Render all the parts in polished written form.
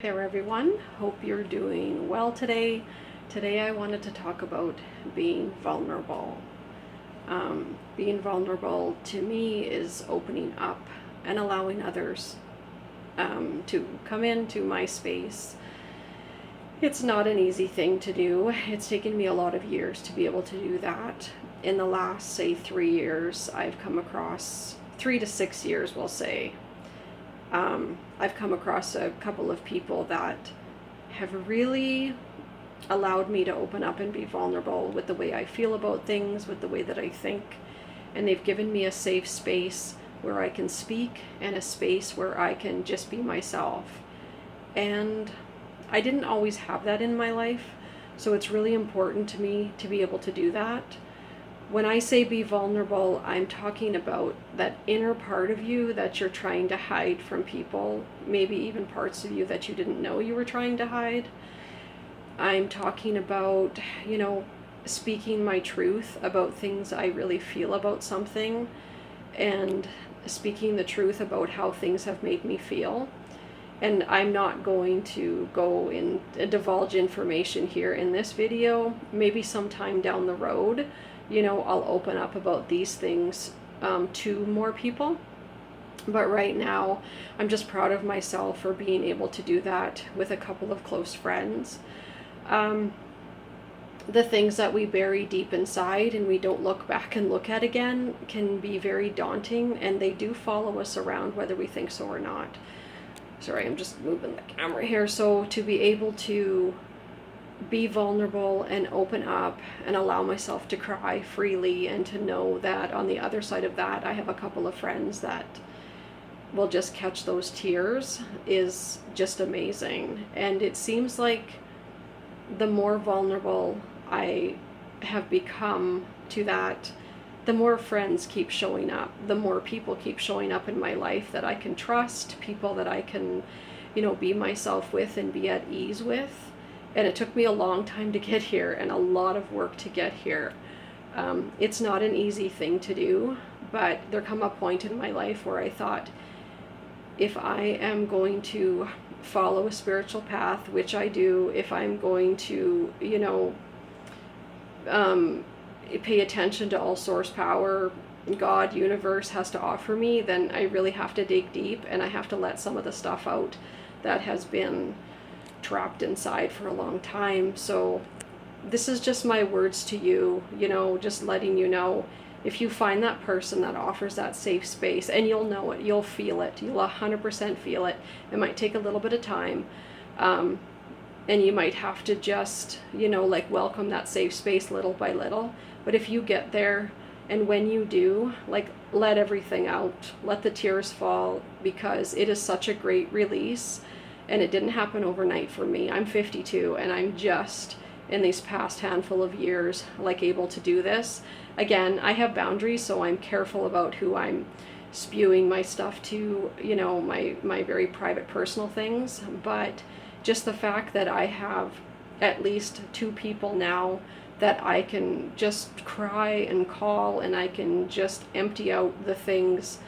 There everyone, hope you're doing well today. Today I wanted to talk about being vulnerable. Being vulnerable to me is opening up and allowing others to come into my space. It's not an easy thing to do. It's taken me a lot of years to be able to do that. In the last, say, 3 years, I've come across 3 to 6 years, we'll say. I've come across a couple of people that have really allowed me to open up and be vulnerable with the way I feel about things, with the way that I think. And they've given me a safe space where I can speak and a space where I can just be myself. And I didn't always have that in my life, so it's really important to me to be able to do that. When I say be vulnerable, I'm talking about that inner part of you that you're trying to hide from people, maybe even parts of you that you didn't know you were trying to hide. I'm talking about, speaking my truth about things I really feel about something, and speaking the truth about how things have made me feel. And I'm not going to go and divulge information here in this video. Maybe sometime down the road, I'll open up about these things to more people. But right now, I'm just proud of myself for being able to do that with a couple of close friends. The things that we bury deep inside and we don't look back and look at again can be very daunting, and they do follow us around whether we think so or not. Sorry, I'm just moving the camera here. So to be able to be vulnerable and open up and allow myself to cry freely, and to know that on the other side of that I have a couple of friends that will just catch those tears, is just amazing. And it seems like the more vulnerable I have become to that, the more friends keep showing up, the more people keep showing up in my life that I can trust, people that I can, be myself with and be at ease with. And it took me a long time to get here and a lot of work to get here. It's not an easy thing to do, but there come a point in my life where I thought, if I am going to follow a spiritual path, which I do, if I'm going to, pay attention to all source power God, universe has to offer me, then I really have to dig deep, and I have to let some of the stuff out that has been trapped inside for a long time. So this is just my words to you, just letting you know, if you find that person that offers that safe space, and you'll know it, you'll feel it, you'll 100% feel it. It might take a little bit of time, and you might have to just, welcome that safe space little by little. But if you get there, and when you do, let everything out, let the tears fall, because it is such a great release. And it didn't happen overnight for me. I'm 52, and I'm just in these past handful of years able to do this. Again, I have boundaries, so I'm careful about who I'm spewing my stuff to, my very private personal things. But just the fact that I have at least 2 people now that I can just cry and call, and I can just empty out the things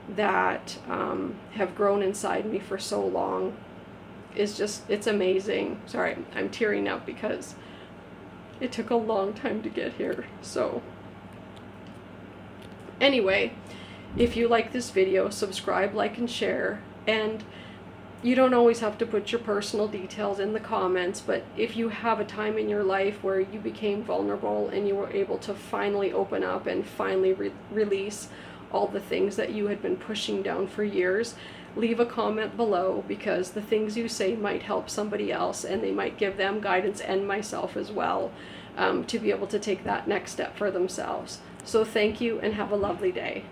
that have grown inside me for so long, it's amazing. Sorry, I'm tearing up because it took a long time to get here. So anyway, if you like this video, subscribe, like, and share. And you don't always have to put your personal details in the comments, but if you have a time in your life where you became vulnerable and you were able to finally open up and finally release all the things that you had been pushing down for years, leave a comment below, because the things you say might help somebody else, and they might give them guidance, and myself as well, to be able to take that next step for themselves. So thank you, and have a lovely day.